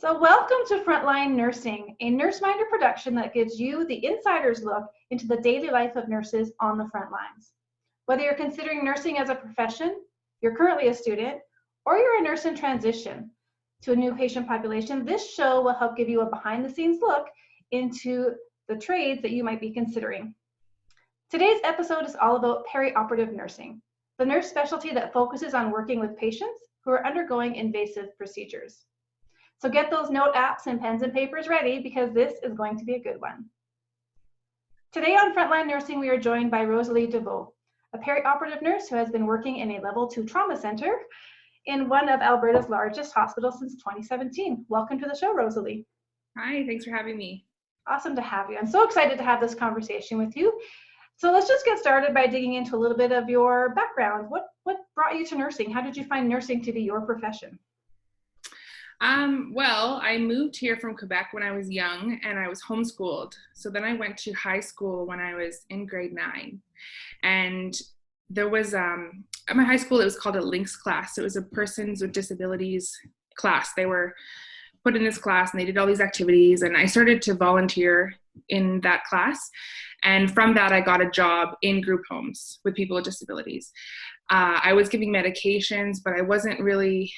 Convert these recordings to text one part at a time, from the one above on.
So welcome to Frontline Nursing, a NurseMinder production that gives you the insider's look into the daily life of nurses on the front lines. Whether you're considering nursing as a profession, you're currently a student, or you're a nurse in transition to a new patient population, this show will help give you a behind-the-scenes look into the trades that you might be considering. Today's episode is all about perioperative nursing, the nurse specialty that focuses on working with patients who are undergoing invasive procedures. So get those note apps and pens and papers ready because this is going to be a good one. Today on Frontline Nursing, we are joined by Rosalie Devost, a perioperative nurse who has been working in a level 2 trauma center in one of Alberta's largest hospitals since 2017. Welcome to the show, Rosalie. Hi, thanks for having me. Awesome to have you. I'm so excited to have this conversation with you. So let's just get started by digging into a little bit of your background. What brought you to nursing? How did you find nursing to be your profession? Well, I moved here from Quebec when I was young and I was homeschooled. So then I went to high school when I was in grade 9. And there was, at my high school, it was called a LINKS class. It was a persons with disabilities class. They were put in this class and they did all these activities. And I started to volunteer in that class. And from that, I got a job in group homes with people with disabilities. I was giving medications, but I wasn't really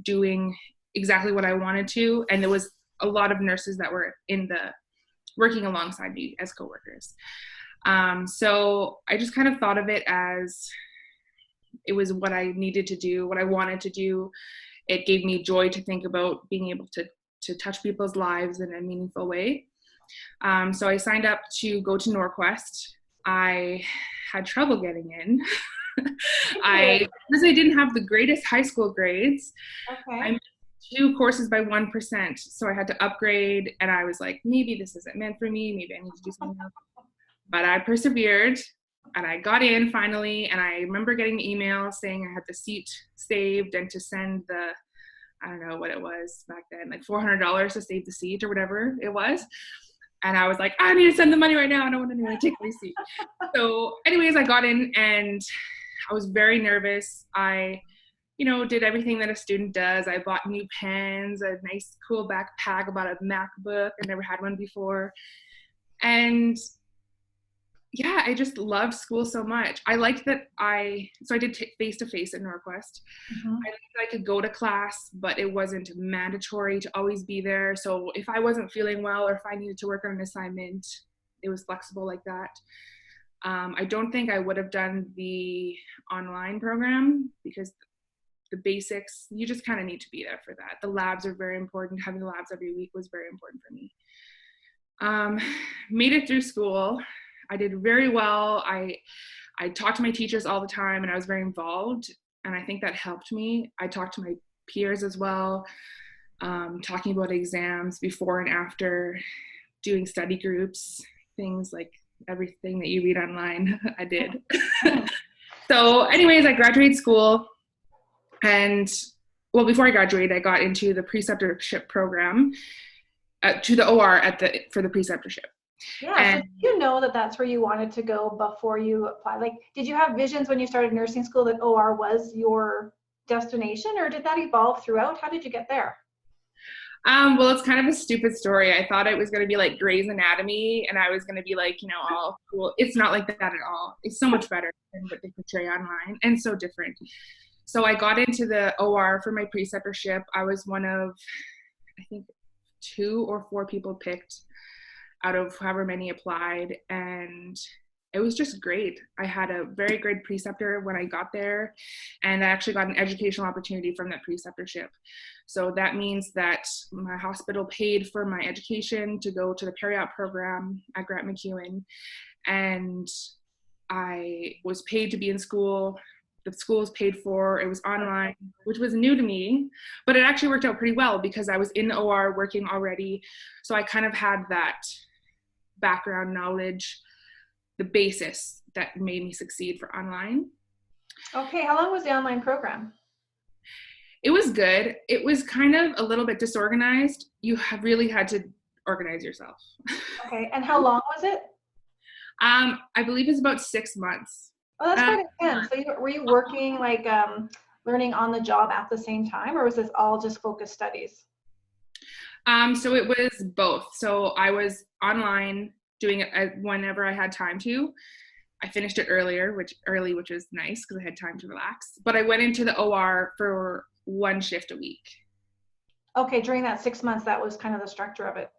doing exactly what I wanted to, and there was a lot of nurses that were working alongside me as coworkers. So I just kind of thought of it as it was what I needed to do, what I wanted to do. It gave me joy to think about being able to touch people's lives in a meaningful way. So I signed up to go to Norquest. I had trouble getting in. Because I didn't have the greatest high school grades. Okay. I missed 2 courses by 1%, so I had to upgrade, and I was like, maybe this isn't meant for me, maybe I need to do something else. But I persevered, and I got in finally, and I remember getting an email saying I had the seat saved and to send I don't know what it was back then, like $400 to save the seat or whatever it was. And I was like, I need to send the money right now. I don't want anyone to take my seat. So anyways, I got in, and I was very nervous. I did everything that a student does. I bought new pens, a nice cool backpack, I bought a MacBook. I never had one before. And yeah, I just loved school so much. I liked that I did face-to-face at Norquest. Mm-hmm. I liked that I could go to class, but it wasn't mandatory to always be there. So if I wasn't feeling well or if I needed to work on an assignment, it was flexible like that. I don't think I would have done the online program because the basics, you just kind of need to be there for that. The labs are very important. Having the labs every week was very important for me. Made it through school. I did very well. I talked to my teachers all the time, and I was very involved, and I think that helped me. I talked to my peers as well, talking about exams before and after, doing study groups, things like everything that you read online, I did. So anyways, I graduated school. And well, before I graduated, I got into the preceptorship program to the OR for the preceptorship. Yeah, and so did you know that that's where you wanted to go before you applied? Like, did you have visions when you started nursing school that OR was your destination, or did that evolve throughout? How did you get there? Well, it's kind of a stupid story. I thought it was going to be like Grey's Anatomy, and I was going to be like, all cool. It's not like that at all. It's so much better than what they portray online, and so different. So I got into the OR for my preceptorship. I was one of, I think, 2 or 4 people picked out of however many applied. And it was just great. I had a very great preceptor when I got there. And I actually got an educational opportunity from that preceptorship. So that means that my hospital paid for my education to go to the Periop program at Grant MacEwan. And I was paid to be in school. The school was paid for, it was online, which was new to me, but it actually worked out pretty well because I was in the OR working already. So I kind of had that background knowledge, the basis that made me succeed for online. Okay, how long was the online program? It was good. It was kind of a little bit disorganized. You really had to organize yourself. Okay, and how long was it? I believe it's about 6 months. Oh, that's quite intense. So were you working like learning on the job at the same time, or was this all just focused studies? So it was both. So I was online doing it whenever I had time to. I finished it which was nice because I had time to relax. But I went into the OR for one shift a week. Okay, during that 6 months, that was kind of the structure of it.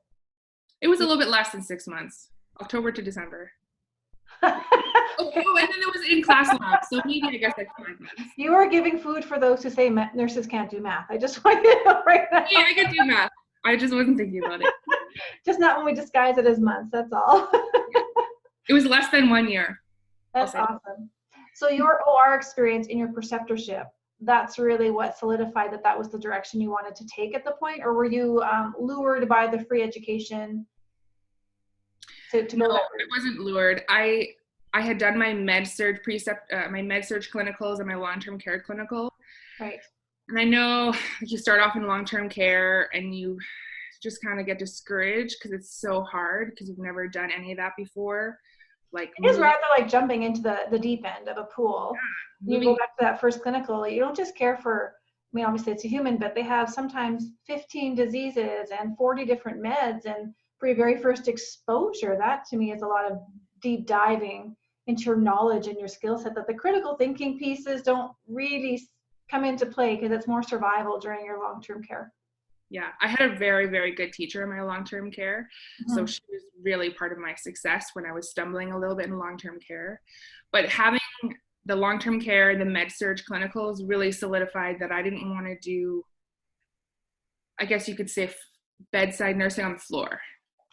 It was a little bit less than 6 months, October to December. Oh, and then it was in class lab, so maybe I guess like 5 months. You are giving food for those who say nurses can't do math. I just want you to know right now. Yeah, I could do math. I just wasn't thinking about it. Just not when we disguise it as months, that's all. It was less than 1 year. That's awesome. So your OR experience in your preceptorship, that's really what solidified that was the direction you wanted to take at the point, or were you lured by the free education to go that route? I wasn't lured. I had done my med-surg my med-surg clinicals and my long-term care clinical. Right. And I know you start off in long-term care and you just kind of get discouraged because it's so hard because you've never done any of that before. Like it is rather like jumping into the deep end of a pool. Yeah, you go back to that first clinical, you don't just care for, I mean, obviously it's a human, but they have sometimes 15 diseases and 40 different meds. And for your very first exposure, that to me is a lot of deep diving into your knowledge and your skill set that the critical thinking pieces don't really come into play because it's more survival during your long-term care. Yeah, I had a very, very good teacher in my long-term care. Mm-hmm. So she was really part of my success when I was stumbling a little bit in long-term care. But having the long-term care and the med-surg clinicals really solidified that I didn't want to do, I guess you could say, bedside nursing on the floor.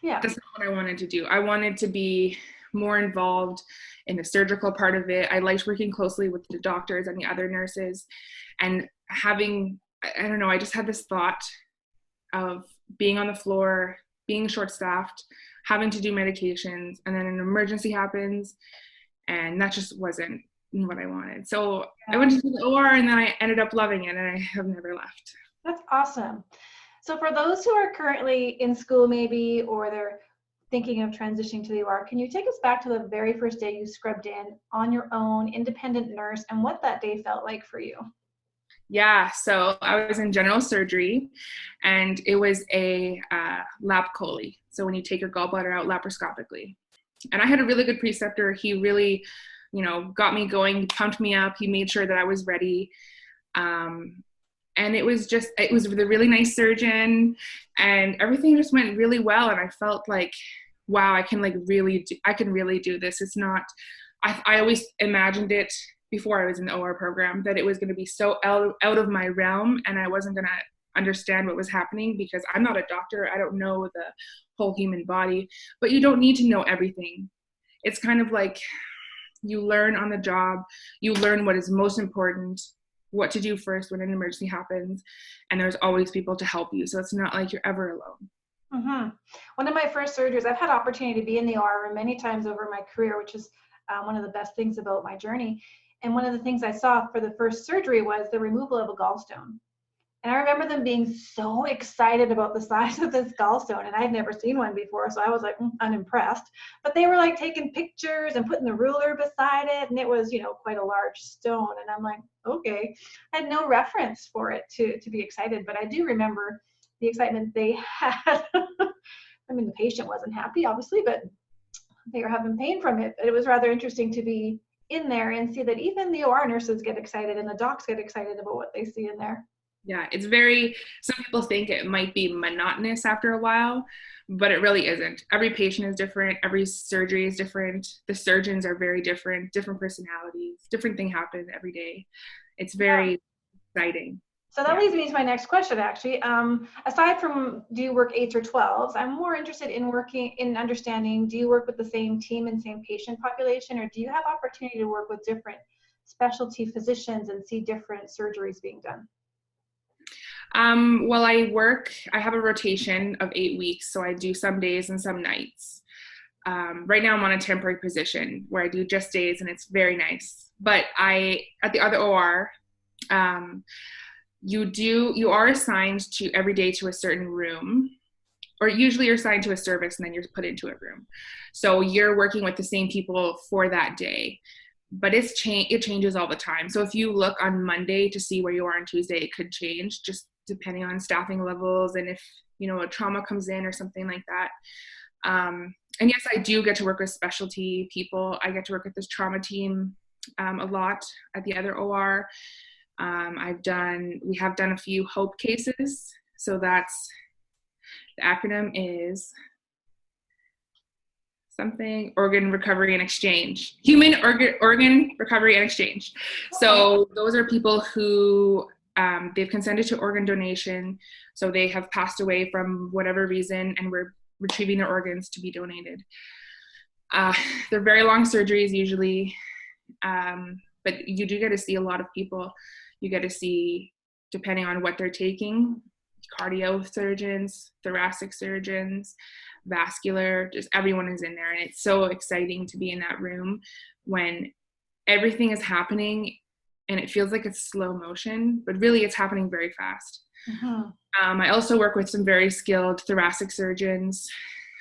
Yeah. That's not what I wanted to do. I wanted to be more involved in the surgical part of it. I liked working closely with the doctors and the other nurses and having, I don't know, I just had this thought of being on the floor, being short-staffed, having to do medications, and then an emergency happens, and that just wasn't what I wanted. So I went to the OR, and then I ended up loving it, and I have never left. That's awesome. So for those who are currently in school maybe, or they're thinking of transitioning to the OR, can you take us back to the very first day you scrubbed in on your own, independent nurse, and what that day felt like for you? Yeah, so I was in general surgery, and it was a lap chole. So when you take your gallbladder out laparoscopically. And I had a really good preceptor. He really, got me going. He pumped me up. He made sure that I was ready. And it was with a really nice surgeon, and everything just went really well. And I felt like, wow, I can really do this. It's not, I always imagined it before I was in the OR program that it was going to be so out of my realm, and I wasn't going to understand what was happening because I'm not a doctor. I don't know the whole human body, but you don't need to know everything. It's kind of like you learn on the job, you learn what is most important, what to do first when an emergency happens, and there's always people to help you. So it's not like you're ever alone. Mm-hmm. One of my first surgeries, I've had opportunity to be in the OR many times over my career, which is one of the best things about my journey. And one of the things I saw for the first surgery was the removal of a gallstone. And I remember them being so excited about the size of this gallstone, and I'd never seen one before, so I was like unimpressed. But they were like taking pictures and putting the ruler beside it, and it was, quite a large stone. And I'm like, okay. I had no reference for it to be excited, but I do remember the excitement they had. I mean, the patient wasn't happy, obviously, but they were having pain from it. But it was rather interesting to be in there and see that even the OR nurses get excited and the docs get excited about what they see in there. Yeah, some people think it might be monotonous after a while, but it really isn't. Every patient is different. Every surgery is different. The surgeons are very different personalities, different things happen every day. It's very exciting. So that leads me to my next question, actually. Aside from, do you work 8s or 12s? I'm more interested in understanding, do you work with the same team and same patient population, or do you have opportunity to work with different specialty physicians and see different surgeries being done? Well, I have a rotation of 8 weeks, so I do some days and some nights. Right now I'm on a temporary position where I do just days, and it's very nice. But at the other OR, you are assigned to every day to a certain room, or usually you're assigned to a service and then you're put into a room. So you're working with the same people for that day, but it changes all the time. So if you look on Monday to see where you are on Tuesday, it could change. Just depending on staffing levels and if, a trauma comes in or something like that. And yes, I do get to work with specialty people. I get to work with this trauma team a lot at the other OR. We have done a few HOPE cases. So the acronym is something, organ recovery and exchange, human organ recovery and exchange. So those are people who they've consented to organ donation. So they have passed away from whatever reason and we're retrieving their organs to be donated. They're very long surgeries usually, but you do get to see a lot of people. You get to see, depending on what they're taking, cardio surgeons, thoracic surgeons, vascular, just everyone is in there. And it's so exciting to be in that room when everything is happening and it feels like it's slow motion, but really it's happening very fast. Mm-hmm. I also work with some very skilled thoracic surgeons.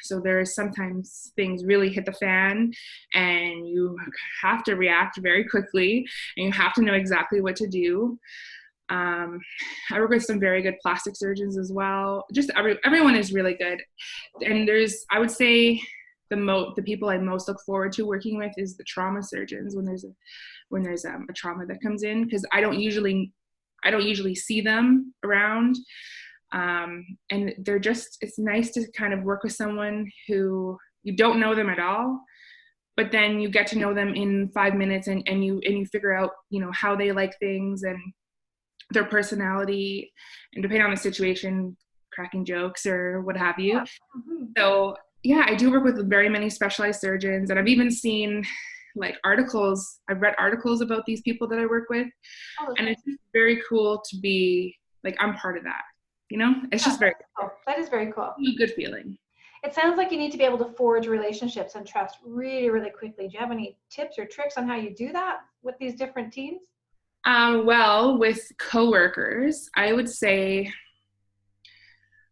So there's sometimes things really hit the fan and you have to react very quickly and you have to know exactly what to do. I work with some very good plastic surgeons as well. Just everyone is really good. And I would say the people I most look forward to working with is the trauma surgeons when there's a trauma that comes in, because I don't usually see them around. And it's nice to kind of work with someone who you don't know them at all, but then you get to know them in 5 minutes and you figure out, how they like things and their personality, and depending on the situation, cracking jokes or what have you. Mm-hmm. So yeah, I do work with very many specialized surgeons, and I've even seen articles. I've read articles about these people that I work with, and it's just very cool to be I'm part of that. It's just very cool. That is very cool. A good feeling. It sounds like you need to be able to forge relationships and trust really, really quickly. Do you have any tips or tricks on how you do that with these different teams? Well, with coworkers, I would say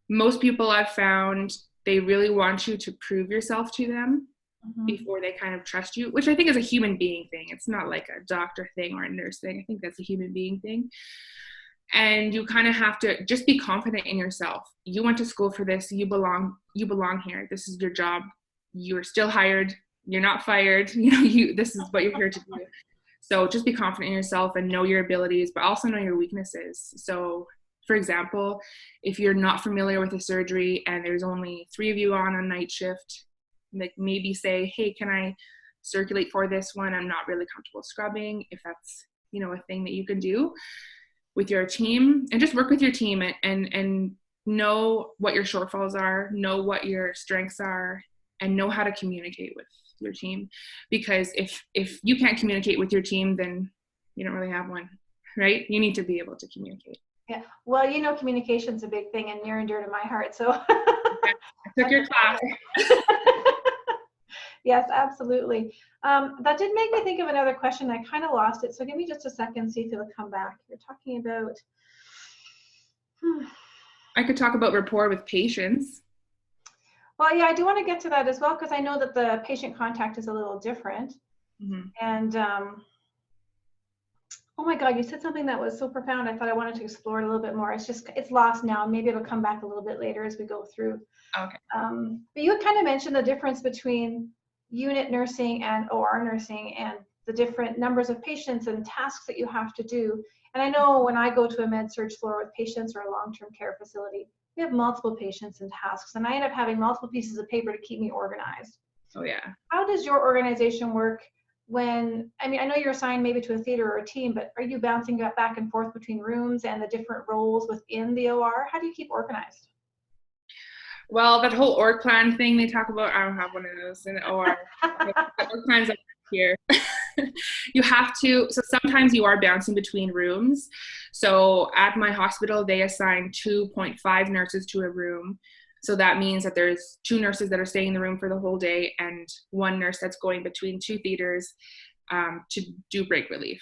most people I've found, they really want you to prove yourself to them before they kind of trust you, which I think is a human being thing. It's not like a doctor thing or a nurse thing. I think that's a human being thing. And you kind of have to just be confident in yourself. You went to school for this. You belong here. This is your job. You're still hired. You're not fired. This is what you're here to do. So just be confident in yourself and know your abilities, but also know your weaknesses. So for example, if you're not familiar with a surgery and there's only 3 of you on a night shift, maybe say, hey, can I circulate for this one? I'm not really comfortable scrubbing. If that's, a thing that you can do with your team, and just work with your team and know what your shortfalls are, know what your strengths are, and know how to communicate with your team. Because if you can't communicate with your team, then you don't really have one, right? You need to be able to communicate. Yeah. Well, communication's a big thing and near and dear to my heart. So I took your class. Yes, absolutely. That did make me think of another question. I kind of lost it. So give me just a second, see if it'll come back. You're talking about... I could talk about rapport with patients. Well, yeah, I do want to get to that as well, because I know that the patient contact is a little different. Mm-hmm. And oh my God, you said something that was so profound. I thought I wanted to explore it a little bit more. It's lost now. Maybe it'll come back a little bit later as we go through. Okay. But you kind of mentioned the difference between unit nursing and OR nursing and the different numbers of patients and tasks that you have to do. And I know when I go to a med-surg floor with patients or a long-term care facility, we have multiple patients and tasks, and I end up having multiple pieces of paper to keep me organized. Oh yeah. How does your organization work when, I know you're assigned maybe to a theater or a team, but are you bouncing back and forth between rooms and the different roles within the OR? How do you keep organized? Well, that whole org plan thing they talk about, I don't have one of those in the OR. The org plans up here. You have to, so sometimes you are bouncing between rooms. So at my hospital, they assign 2.5 nurses to a room. So that means that there's 2 nurses that are staying in the room for the whole day and 1 nurse that's going between 2 theaters to do break relief.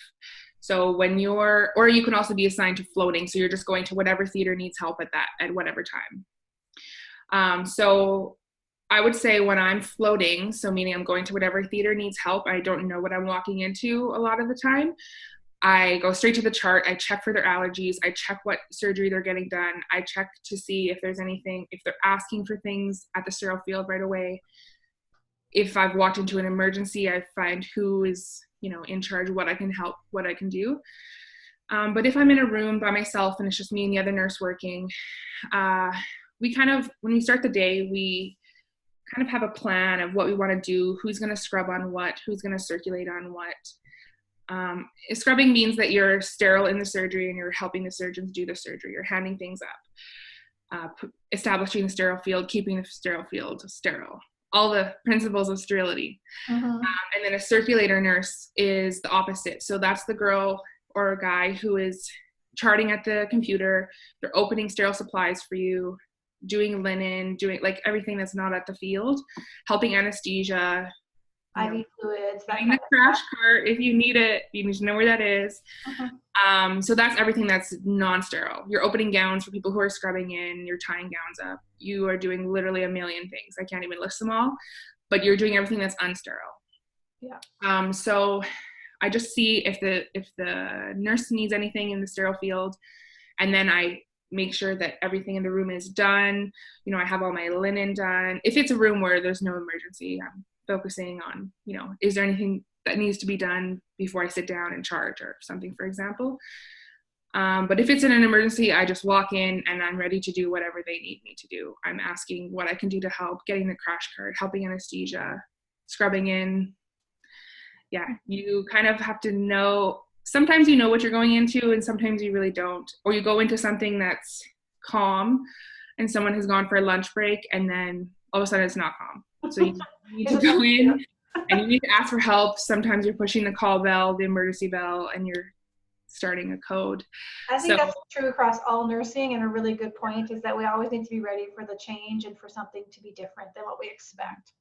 So or you can also be assigned to floating. So you're just going to whatever theater needs help at whatever time. So I would say when I'm floating, so meaning I'm going to whatever theater needs help, I don't know what I'm walking into a lot of the time. I go straight to the chart. I check for their allergies. I check what surgery they're getting done. I check to see if there's anything, if they're asking for things at the sterile field right away. If I've walked into an emergency, I find who is, in charge, what I can help, what I can do. But if I'm in a room by myself and it's just me and the other nurse working, we kind of, when we start the day, we kind of have a plan of what we want to do, who's going to scrub on what, who's going to circulate on what. Scrubbing means that you're sterile in the surgery and you're helping the surgeons do the surgery. You're handing things up, establishing the sterile field, keeping the sterile field sterile, all the principles of sterility. And then a circulator nurse is the opposite. So that's the girl or a guy who is charting at the computer. They're opening sterile supplies for you, doing linen, doing like everything that's not at the field, helping anesthesia, IV fluids, getting the crash cart if you need it. You need to know where that is. So that's everything that's non-sterile. You're opening gowns for people who are scrubbing in. You're tying gowns up. You are doing literally a million things. I can't even list them all, but you're doing everything that's unsterile. Yeah. So I just see if the nurse needs anything in the sterile field, and then I make sure that everything in the room is done. I have all my linen done. If it's a room where there's no emergency, I'm focusing on, is there anything that needs to be done before I sit down and chart or something, for example. But if it's in an emergency, I just walk in and I'm ready to do whatever they need me to do. I'm asking what I can do to help, getting the crash cart, helping anesthesia, scrubbing in. Yeah, you kind of have to know, sometimes you know what you're going into and sometimes you really don't. Or you go into something that's calm and someone has gone for a lunch break and then all of a sudden it's not calm. So you need to go in and you need to ask for help. Sometimes you're pushing the call bell, the emergency bell, and you're starting a code. I think that's true across all nursing, and a really good point is that we always need to be ready for the change and for something to be different than what we expect.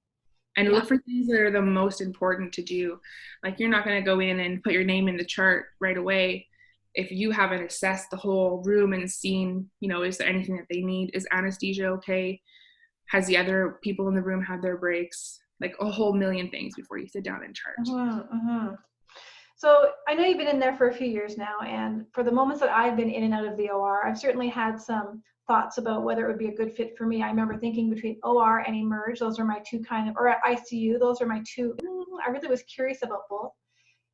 And look for things that are the most important to do. Like you're not going to go in and put your name in the chart right away if you haven't assessed the whole room and seen, is there anything that they need? Is anesthesia okay? Has the other people in the room had their breaks? Like a whole million things before you sit down and chart. So I know you've been in there for a few years now, and for the moments that I've been in and out of the OR, I've certainly had some thoughts about whether it would be a good fit for me. I remember thinking between OR and Emerge, those are my two or ICU, those are my two. I really was curious about both.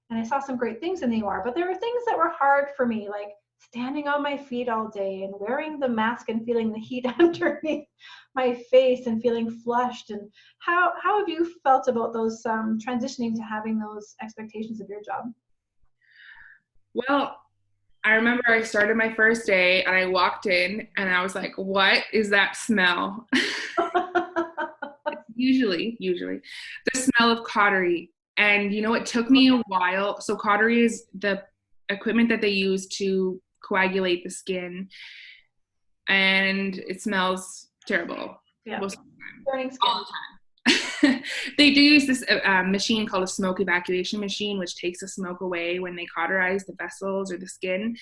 And I saw some great things in the OR, but there were things that were hard for me, like standing on my feet all day and wearing the mask and feeling the heat underneath my face and feeling flushed. And how have you felt about those transitioning to having those expectations of your job? Well, I remember I started my first day and I walked in and I was like, what is that smell? usually the smell of cautery. And it took me a while. So cautery is the equipment that they use to coagulate the skin, and it smells terrible most of the time. Burning skin. All the time. They do use this machine called a smoke evacuation machine, which takes the smoke away when they cauterize the vessels or the skin.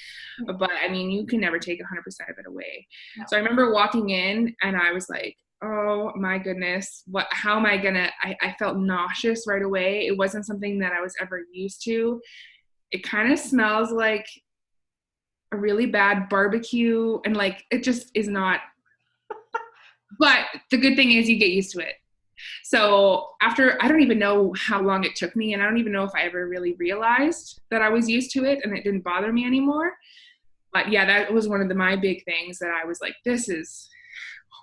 But you can never take 100% of it away. No. So I remember walking in and I was like, oh my goodness, how am I gonna, I felt nauseous right away. It wasn't something that I was ever used to. It kind of smells like a really bad barbecue, and it just is not. But the good thing is you get used to it. So after, I don't even know how long it took me, and I don't even know if I ever really realized that I was used to it and it didn't bother me anymore. But yeah, that was one of my big things that I was like,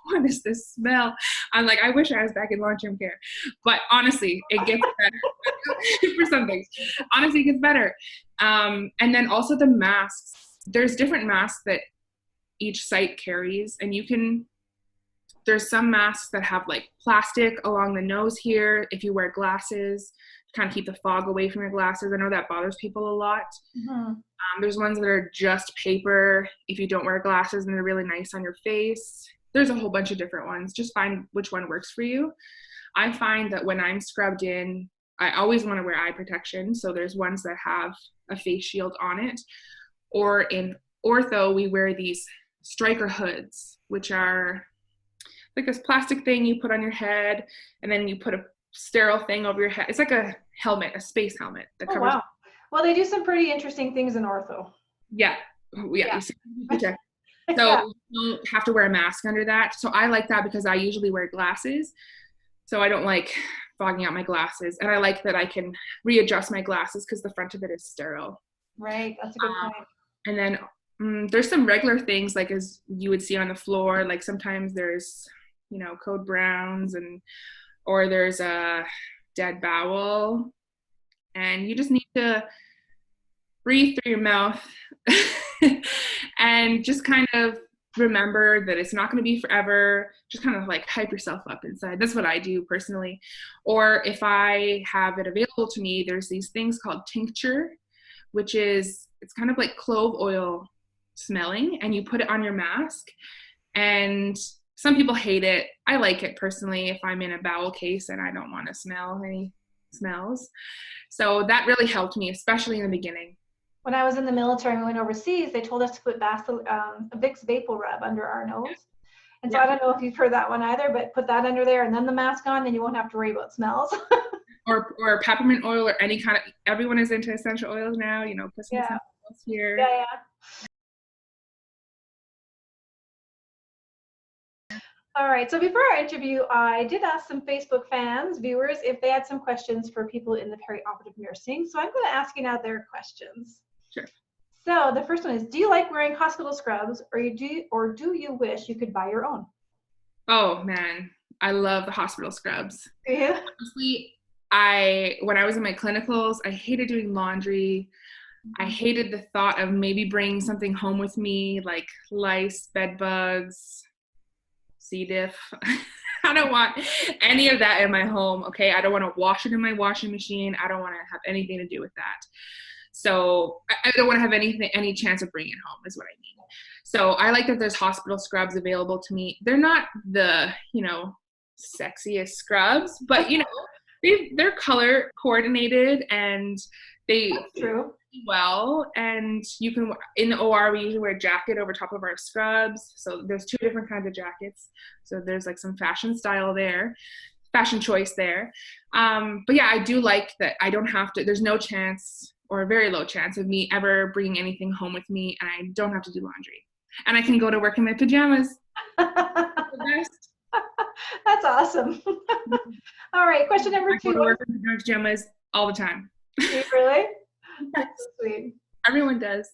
what is this smell? I'm like, I wish I was back in long-term care. But honestly, it gets better for some things. Honestly, it gets better. And then also the masks. There's different masks that each site carries, and there's some masks that have plastic along the nose here if you wear glasses to kind of keep the fog away from your glasses. I know that bothers people a lot. There's ones that are just paper if you don't wear glasses, and they're really nice on your face. There's a whole bunch of different ones. Just find which one works for you. I find that when I'm scrubbed in, I always want to wear eye protection. So there's ones that have a face shield on it. Or in ortho, we wear these striker hoods, which are like this plastic thing you put on your head, and then you put a sterile thing over your head. It's like a helmet, a space helmet that covers. Oh, wow. Well, they do some pretty interesting things in ortho. Yeah. Yeah. Yeah. So Yeah. you don't have to wear a mask under that. So I like that because I usually wear glasses. So I don't like fogging out my glasses. And I like that I can readjust my glasses because the front of it is sterile. Right. That's a good point. And then there's some regular things like as you would see on the floor. Like sometimes there's, code browns or there's a dead bowel. And you just need to breathe through your mouth and just kind of remember that it's not going to be forever. Just kind of like hype yourself up inside. That's what I do personally. Or if I have it available to me, there's these things called tincture, which is, it's kind of like clove oil smelling, and you put it on your mask. And some people hate it. I like it personally if I'm in a bowel case and I don't want to smell any smells. So that really helped me, especially in the beginning. When I was in the military and we went overseas, they told us to put Vicks Vapor Rub under our nose. And so I don't know if you've heard that one either, but put that under there and then the mask on, and you won't have to worry about smells. or peppermint oil or any kind of, everyone is into essential oils now, put some essential oils here. Yeah. All right, so before our interview, I did ask some Facebook fans, viewers, if they had some questions for people in the perioperative nursing. So I'm going to ask you now their questions. Sure. So the first one is, do you like wearing hospital scrubs, or do you wish you could buy your own? Oh man, I love the hospital scrubs. Yeah. Honestly, when I was in my clinicals, I hated doing laundry. I hated the thought of maybe bringing something home with me, like lice, bed bugs, C. diff. I don't want any of that in my home. Okay. I don't want to wash it in my washing machine. I don't want to have anything to do with that. So I don't want to have any chance of bringing it home is what I mean. So I like that there's hospital scrubs available to me. They're not the, sexiest scrubs, but they're color coordinated and they True. well, and you can, in the OR we usually wear a jacket over top of our scrubs, so there's two different kinds of jackets, so there's like some fashion choice there, but yeah, I do like that I don't have to, there's no chance or a very low chance of me ever bringing anything home with me, and I don't have to do laundry, and I can go to work in my pajamas. That's awesome. All right, question number 2. I go to work in pajamas all the time. Really? That's so sweet. Everyone does.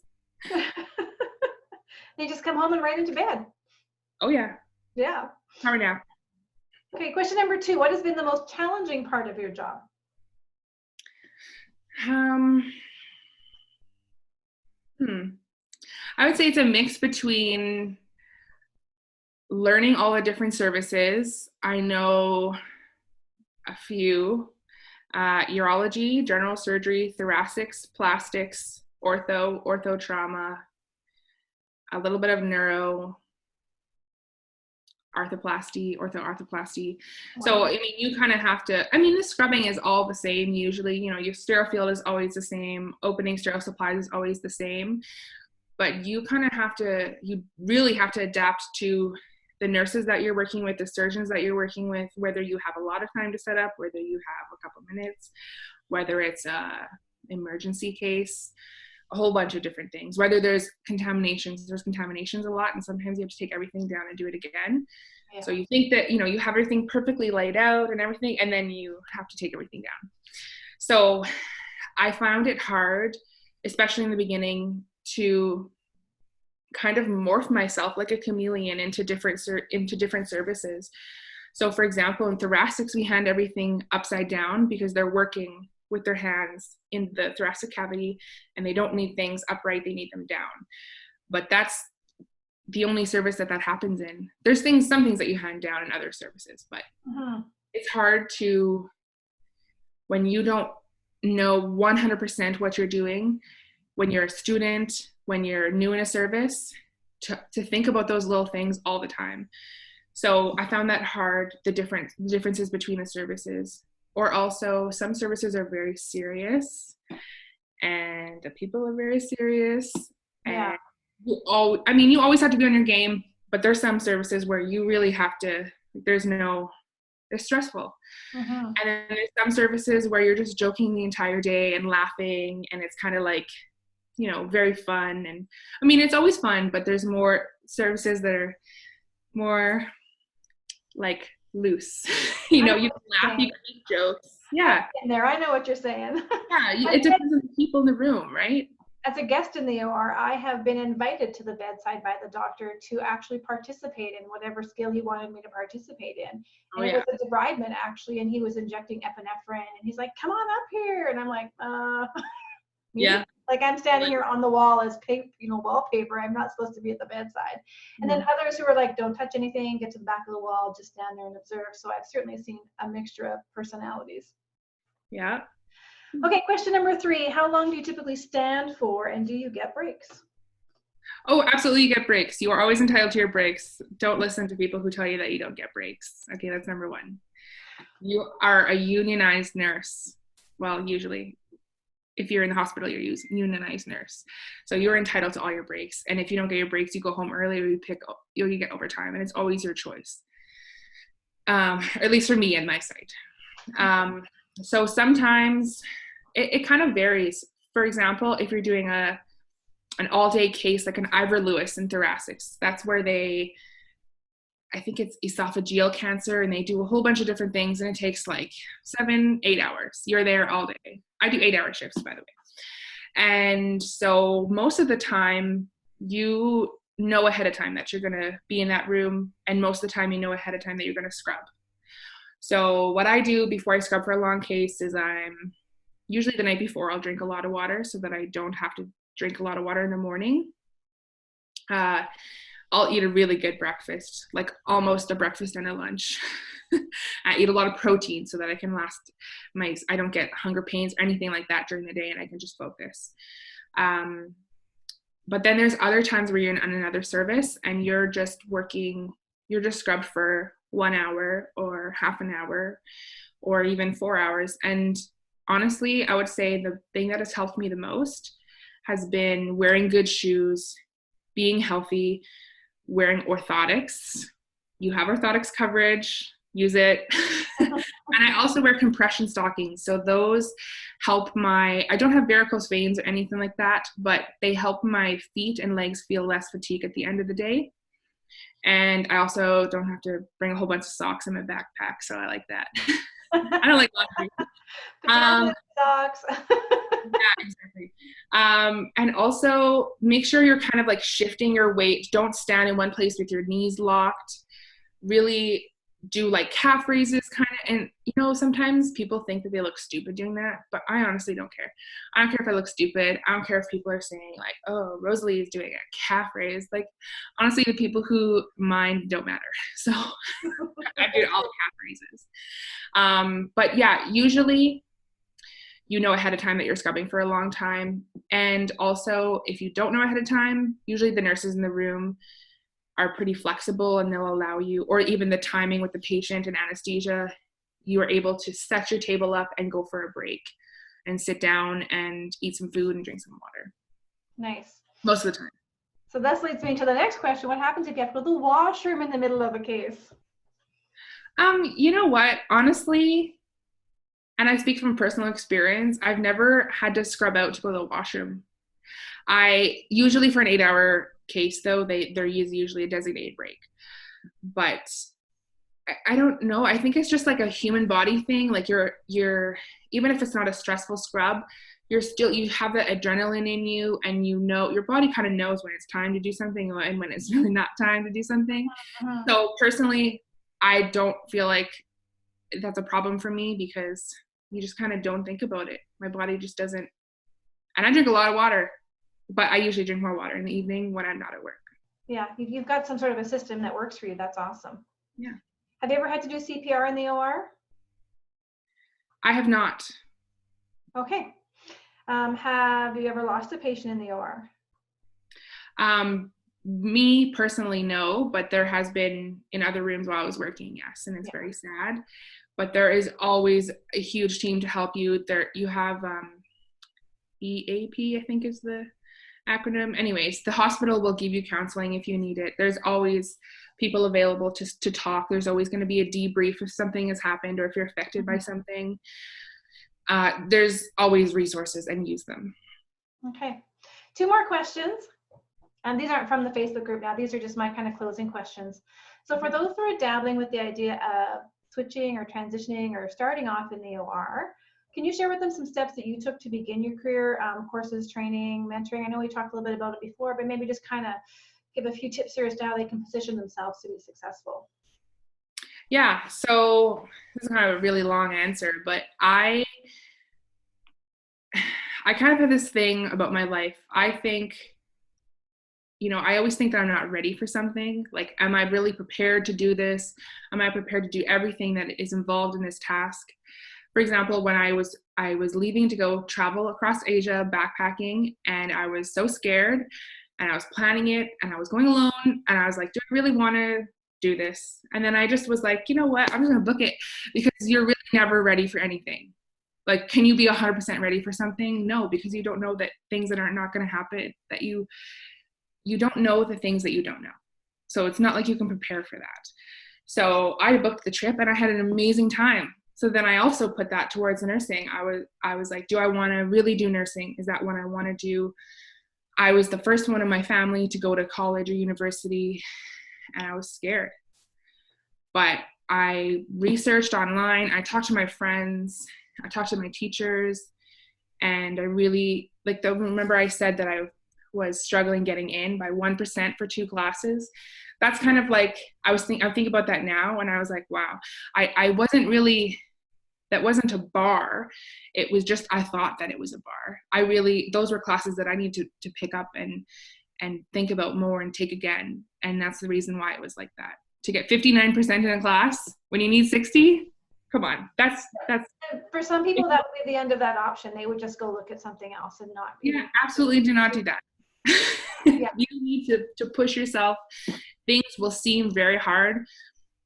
You just come home and right into bed. Oh yeah. Yeah. Power nap. Okay, question number 2. What has been the most challenging part of your job? I would say it's a mix between learning all the different services. I know a few. Urology, general surgery, thoracics, plastics, ortho trauma, a little bit of neuro, ortho arthroplasty. Wow. So, I mean, you kind of have to, the scrubbing is all the same usually. Your sterile field is always the same. Opening sterile supplies is always the same. But you really have to adapt to the nurses that you're working with, the surgeons that you're working with, whether you have a lot of time to set up, whether you have a couple minutes, whether it's a emergency case, a whole bunch of different things, whether there's contaminations a lot, and sometimes you have to take everything down and do it again. Yeah. So you think that, you have everything perfectly laid out and everything, and then you have to take everything down. So I found it hard, especially in the beginning, to kind of morph myself like a chameleon into different services. So for example, in thoracics, we hand everything upside down because they're working with their hands in the thoracic cavity and they don't need things upright, they need them down. But that's the only service that happens in. There's some things that you hand down in other services, but it's hard to, when you don't know 100% what you're doing, when you're a student, when you're new in a service, to think about those little things all the time. So I found that hard, the differences between the services. Or also, some services are very serious, and the people are very serious. Yeah. And you always have to be on your game, but there's some services where you really have to, it's it's stressful. Mm-hmm. And then there's some services where you're just joking the entire day and laughing, and it's kind of like, you know, very fun. And I mean, it's always fun, but there's more services that are more like loose. You know, you can laugh, you can make jokes. Yeah. In there, I know what you're saying. Yeah, it depends on the people in the room, right? As a guest in the OR, I have been invited to the bedside by the doctor to actually participate in whatever skill he wanted me to participate in. And it was a debridement, actually, and he was injecting epinephrine, and he's like, come on up here. And I'm like, yeah. Like I'm standing here on the wall as wallpaper. I'm not supposed to be at the bedside. And then others who are like, don't touch anything, get to the back of the wall, just stand there and observe. So I've certainly seen a mixture of personalities. Yeah. Okay, question number 3. How long do you typically stand for, and do you get breaks? Oh, absolutely, you get breaks. You are always entitled to your breaks. Don't listen to people who tell you that you don't get breaks. Okay, that's number 1. You are a unionized nurse. Well, usually, if you're in the hospital, you're a unionized nurse. So you're entitled to all your breaks. And if you don't get your breaks, you go home early, or you get overtime, and it's always your choice. Or at least for me and my site. So sometimes it kind of varies. For example, if you're doing an all-day case, like an Ivor Lewis in thoracics, that's where I think it's esophageal cancer, and they do a whole bunch of different things, and it takes like 7-8 hours. You're there all day. I do 8-hour shifts, by the way. And so most of the time, you know ahead of time that you're going to be in that room, and most of the time you know ahead of time that you're going to scrub. So what I do before I scrub for a long case is usually the night before, I'll drink a lot of water so that I don't have to drink a lot of water in the morning. I'll eat a really good breakfast, like almost a breakfast and a lunch. I eat a lot of protein so that I can I don't get hunger pains or anything like that during the day, and I can just focus. But then there's other times where you're in another service and you're just scrubbed for 1 hour or half an hour or even 4 hours. And honestly, I would say the thing that has helped me the most has been wearing good shoes, being healthy, wearing orthotics. You have orthotics coverage, use it. And I also wear compression stockings. So those help I don't have varicose veins or anything like that, but they help my feet and legs feel less fatigue at the end of the day. And I also don't have to bring a whole bunch of socks in my backpack. So I like that. I don't like laundry. Socks. Yeah, exactly. And also make sure you're kind of like shifting your weight. Don't stand in one place with your knees locked. Really do like calf raises kind of. And you know, sometimes people think that they look stupid doing that, but I honestly don't care. I don't care if I look stupid. I don't care if people are saying like, oh, Rosalie is doing a calf raise. Like, honestly, the people who mind don't matter. So I do all the calf raises. But yeah, usually you know ahead of time that you're scrubbing for a long time. And also, if you don't know ahead of time, usually the nurses in the room are pretty flexible, and they'll allow you, or even the timing with the patient and anesthesia, you are able to set your table up and go for a break and sit down and eat some food and drink some water. Nice. Most of the time. So this leads me to the next question. What happens if you have to go to the washroom in the middle of a case? You know what? Honestly, and I speak from personal experience, I've never had to scrub out to go to the washroom. I usually, for an 8-hour case though, there is usually a designated break. But I don't know. I think it's just like a human body thing. Like you're even if it's not a stressful scrub, you have that adrenaline in you, and you know your body kind of knows when it's time to do something and when it's really not time to do something. So personally, I don't feel like that's a problem for me, because you just kind of don't think about it. My body just doesn't. And I drink a lot of water, but I usually drink more water in the evening when I'm not at work. Yeah, you've got some sort of a system that works for you. That's awesome. Yeah. Have you ever had to do CPR in the OR? I have not. Okay. Have you ever lost a patient in the OR? Me personally, no, but there has been in other rooms while I was working, yes, and it's very sad. But there is always a huge team to help you. There you have EAP, I think is the acronym. Anyways, the hospital will give you counseling if you need it. There's always people available to talk. There's always going to be a debrief if something has happened or if you're affected by something. There's always resources, and use them. Okay. 2 more questions. And these aren't from the Facebook group now. These are just my kind of closing questions. So for those who are dabbling with the idea of switching or transitioning or starting off in the OR, can you share with them some steps that you took to begin your career, courses, training, mentoring? I know we talked a little bit about it before, but maybe just kind of give a few tips here as to how they can position themselves to be successful. Yeah, so this is kind of a really long answer, but I kind of have this thing about my life. I think, I always think that I'm not ready for something. Like, am I really prepared to do this? Am I prepared to do everything that is involved in this task? For example, when I was leaving to go travel across Asia backpacking, and I was so scared, and I was planning it, and I was going alone, and I was like, do I really want to do this? And then I just was like, you know what? I'm just going to book it, because you're really never ready for anything. Like, can you be 100% ready for something? No, because you don't know that things that are not going to happen, that you don't know the things that you don't know. So it's not like you can prepare for that. So I booked the trip, and I had an amazing time. So then I also put that towards nursing. I was like, do I want to really do nursing? Is that what I want to do? I was the first one in my family to go to college or university, and I was scared. But I researched online, I talked to my friends, I talked to my teachers, and I really, remember I said that I was struggling getting in by 1% for 2 classes. That's kind of like, I think about that now, and I was like, wow, I wasn't really, that wasn't a bar. It was just, I thought that it was a bar. Those were classes that I need to pick up and think about more and take again. And that's the reason why it was like that. To get 59% in a class when you need 60, come on, that's. For some people, that would be the end of that option. They would just go look at something else and not. Yeah, absolutely do not do that. Yeah. You need to push yourself. Things will seem very hard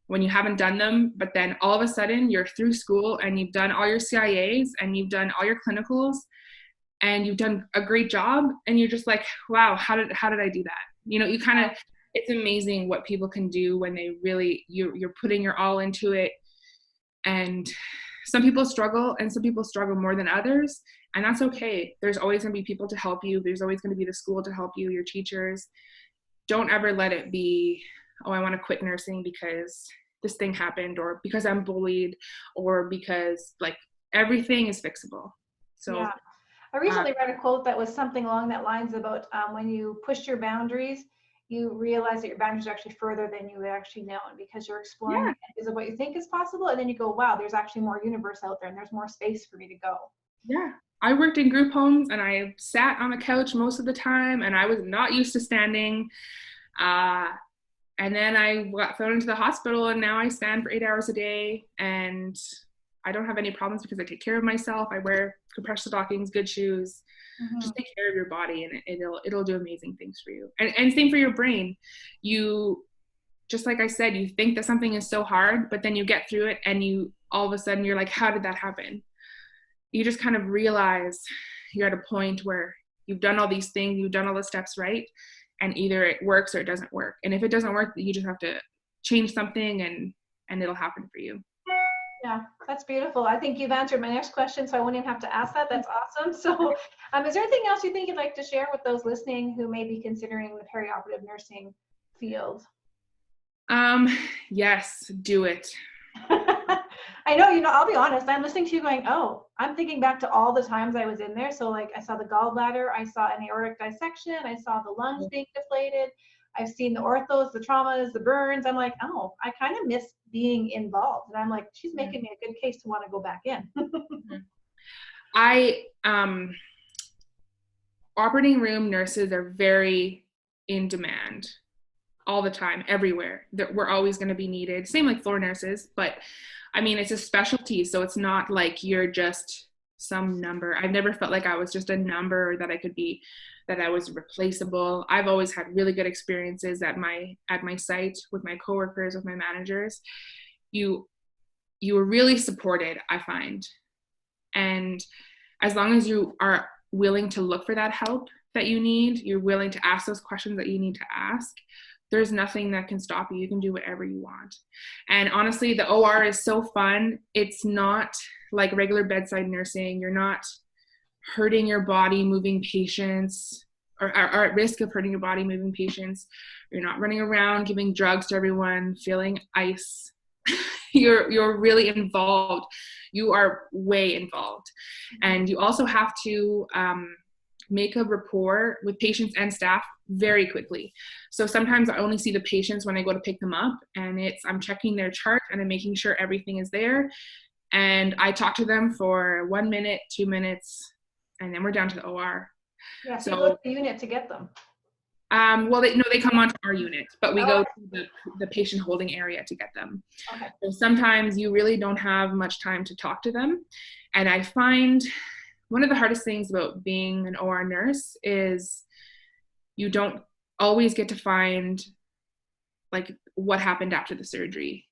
when you haven't done them, but then all of a sudden you're through school and you've done all your CIAs and you've done all your clinicals and you've done a great job, and you're just like, wow, how did I do that? You kind of, it's amazing what people can do when they really, you're putting your all into it. And some people struggle, and some people struggle more than others, and that's okay. There's always going to be people to help you. There's always going to be the school to help you, your teachers. Don't ever let it be, oh, I want to quit nursing because this thing happened, or because I'm bullied, or because, like, everything is fixable. So yeah. I recently read a quote that was something along that lines about when you push your boundaries, you realize that your boundaries are actually further than you had actually known, because you're exploring the edges of what you think is possible, and then you go, wow, there's actually more universe out there, and there's more space for me to go. Yeah. I worked in group homes, and I sat on the couch most of the time, and I was not used to standing. And then I got thrown into the hospital, and now I stand for 8 hours a day, and I don't have any problems because I take care of myself. I wear compression stockings, good shoes. Just take care of your body, and it'll do amazing things for you. And same for your brain. You, just like I said, you think that something is so hard, but then you get through it, and you all of a sudden you're like, how did that happen? You just kind of realize you're at a point where you've done all these things, you've done all the steps right, and either it works or it doesn't work. And if it doesn't work, you just have to change something, and it'll happen for you. Yeah, that's beautiful. I think you've answered my next question, so I won't even have to ask that. That's awesome. So is there anything else you think you'd like to share with those listening who may be considering the perioperative nursing field? Yes, do it. I know, I'll be honest, I'm listening to you going, oh, I'm thinking back to all the times I was in there. So like, I saw the gallbladder, I saw an aortic dissection, I saw the lungs being deflated, I've seen the orthos, the traumas, the burns. I'm like, oh, I kind of miss being involved. And I'm like, she's making me a good case to want to go back in. Operating room nurses are very in demand all the time, everywhere. We're always going to be needed. Same like floor nurses, but I mean, it's a specialty, so it's not like you're just some number. I've never felt like I was just a number, that I was replaceable. I've always had really good experiences at my site with my coworkers, with my managers. You were really supported, I find. And as long as you are willing to look for that help, that you need, you're willing to ask those questions that you need to ask, there's nothing that can stop you. You can do whatever you want. And honestly, the OR is so fun. It's not like regular bedside nursing. You're not hurting your body moving patients, or are at risk of hurting your body moving patients. You're not running around giving drugs to everyone, feeling ice. You're really involved. You are way involved. And you also have to make a rapport with patients and staff very quickly. So sometimes I only see the patients when I go to pick them up, and I'm checking their chart and I'm making sure everything is there. And I talk to them for 1 minute, 2 minutes, and then we're down to the OR. Yeah, so you go to the unit to get them. Well, they come onto our unit, but we go to the patient holding area to get them. Okay. So sometimes you really don't have much time to talk to them. And I find one of the hardest things about being an OR nurse is you don't always get to find like what happened after the surgery.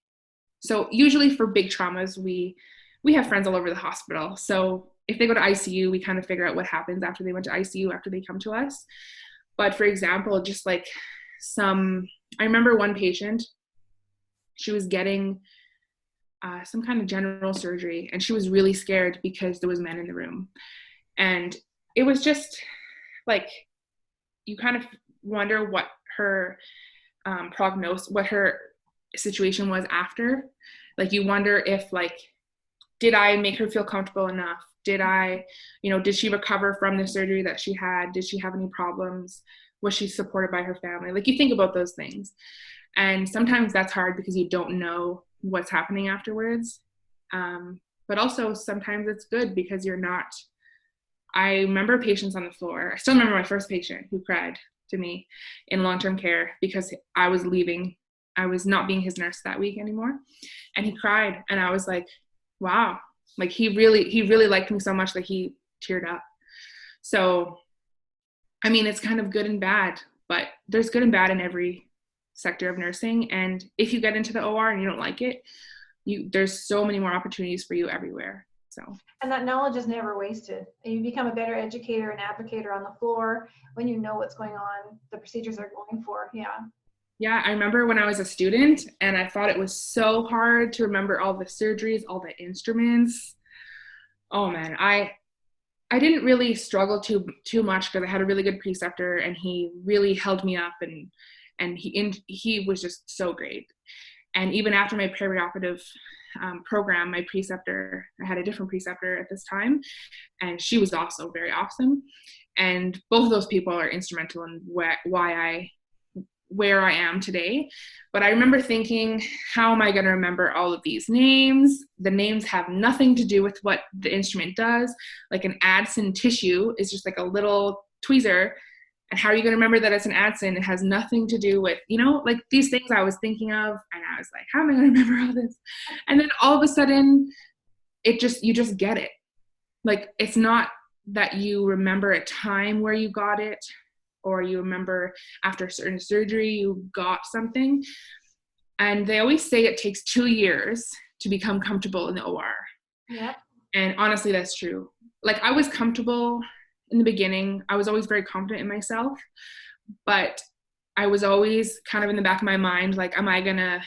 So usually for big traumas, we have friends all over the hospital. So if they go to ICU, we kind of figure out what happens after they went to ICU, after they come to us. But for example, just like I remember one patient, she was getting some kind of general surgery, and she was really scared because there was men in the room. And it was just like, you kind of wonder what her prognosis, what her situation was after. Like, you wonder if, like, did I make her feel comfortable enough? Did she recover from the surgery that she had? Did she have any problems? Was she supported by her family? Like, you think about those things. And sometimes that's hard because you don't know what's happening afterwards. But also sometimes it's good because I remember patients on the floor. I still remember my first patient who cried to me in long-term care because I was leaving. I was not being his nurse that week anymore. And he cried. And I was like, wow. Like, he really liked me so much that he teared up. So, I mean, it's kind of good and bad, but there's good and bad in every sector of nursing. And if you get into the OR and you don't like it, there's so many more opportunities for you everywhere. So. And that knowledge is never wasted. And you become a better educator and advocator on the floor when you know what's going on, the procedures they're going for. Yeah. Yeah, I remember when I was a student and I thought it was so hard to remember all the surgeries, all the instruments. Oh man, I didn't really struggle too much because I had a really good preceptor and he really held me up, and he was just so great. And even after my perioperative program, my preceptor, I had a different preceptor at this time, and she was also very awesome. And both of those people are instrumental in where I am today. But I remember thinking, how am I going to remember all of these names? The names have nothing to do with what the instrument does. Like, an Adson tissue is just like a little tweezer. And how are you going to remember that it's an Adson? It has nothing to do with, like, these things I was thinking of. And I was like, how am I going to remember all this? And then all of a sudden, you just get it. Like, it's not that you remember a time where you got it, or you remember after a certain surgery you got something. And they always say it takes 2 years to become comfortable in the OR. Yeah. And honestly, that's true. Like, I was comfortable in the beginning. I was always very confident in myself, but I was always kind of in the back of my mind, like, am I gonna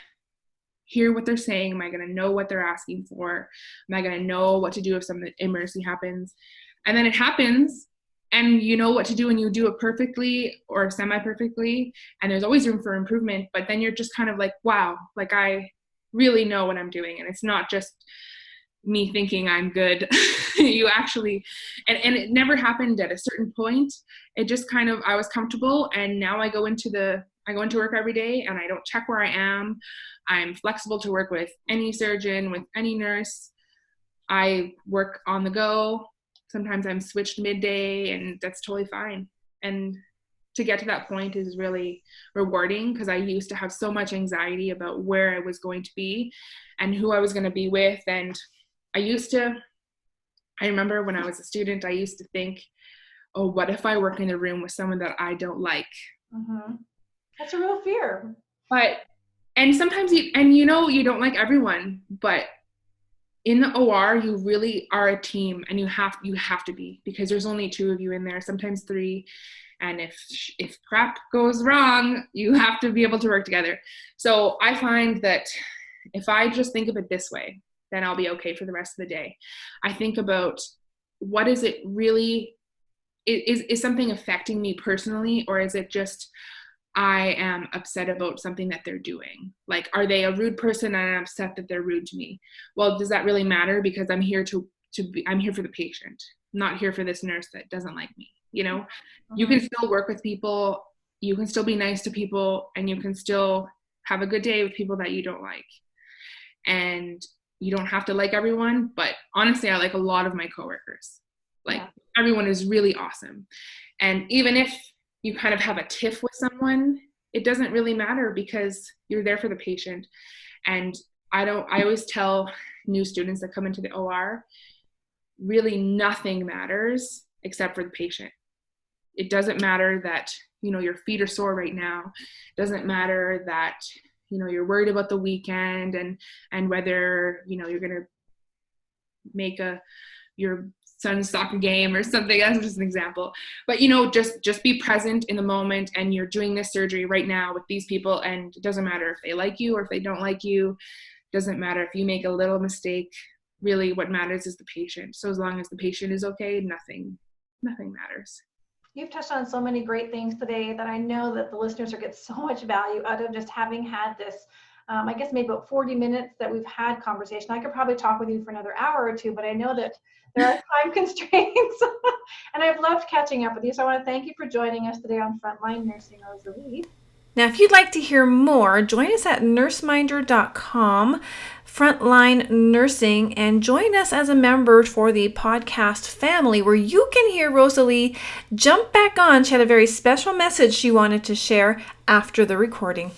hear what they're saying? Am I gonna know what they're asking for? Am I gonna know what to do if some emergency happens? And then it happens, and you know what to do, and you do it perfectly or semi-perfectly, and there's always room for improvement. But then you're just kind of like, wow, like, I really know what I'm doing, and it's not just me thinking I'm good. You actually, and it never happened at a certain point. It just kind of, I was comfortable, and now I go into work every day, and I don't check where I am. I'm flexible to work with any surgeon, with any nurse. I work on the go. Sometimes I'm switched midday, and that's totally fine. And to get to that point is really rewarding, because I used to have so much anxiety about where I was going to be and who I was going to be with. And I remember when I was a student, I used to think, oh, what if I work in a room with someone that I don't like? Mm-hmm. That's a real fear. And sometimes you don't like everyone, but in the OR, you really are a team, and you have to be, because there's only 2 of you in there, sometimes 3. And if crap goes wrong, you have to be able to work together. So I find that if I just think of it this way, then I'll be okay for the rest of the day. I think about, what is it really, is something affecting me personally, or is it just I am upset about something that they're doing? Like, are they a rude person and I'm upset that they're rude to me? Well, does that really matter? Because I'm here I'm here for the patient, not here for this nurse that doesn't like me. You can still work with people, you can still be nice to people, and you can still have a good day with people that you don't like. And you don't have to like everyone, but honestly, I like a lot of my coworkers. Like, everyone is really awesome. And even if you kind of have a tiff with someone, it doesn't really matter, because you're there for the patient. And I always tell new students that come into the OR, really nothing matters except for the patient. It doesn't matter that, your feet are sore right now. It doesn't matter that, you're worried about the weekend and whether, you're going to make your son's soccer game or something. That's just an example. But, just be present in the moment, and you're doing this surgery right now with these people, and it doesn't matter if they like you or if they don't like you. It doesn't matter if you make a little mistake. Really, what matters is the patient. So as long as the patient is okay, nothing matters. You've touched on so many great things today that I know that the listeners are getting so much value out of just having had this, I guess maybe about 40 minutes that we've had conversation. I could probably talk with you for another hour or 2, but I know that there are time constraints. And I've loved catching up with you. So I want to thank you for joining us today on Frontline Nursing, Rosalie. Now, if you'd like to hear more, join us at NurseMinder.com, Frontline Nursing, and join us as a member for the podcast family, where you can hear Rosalie jump back on. She had a very special message she wanted to share after the recording.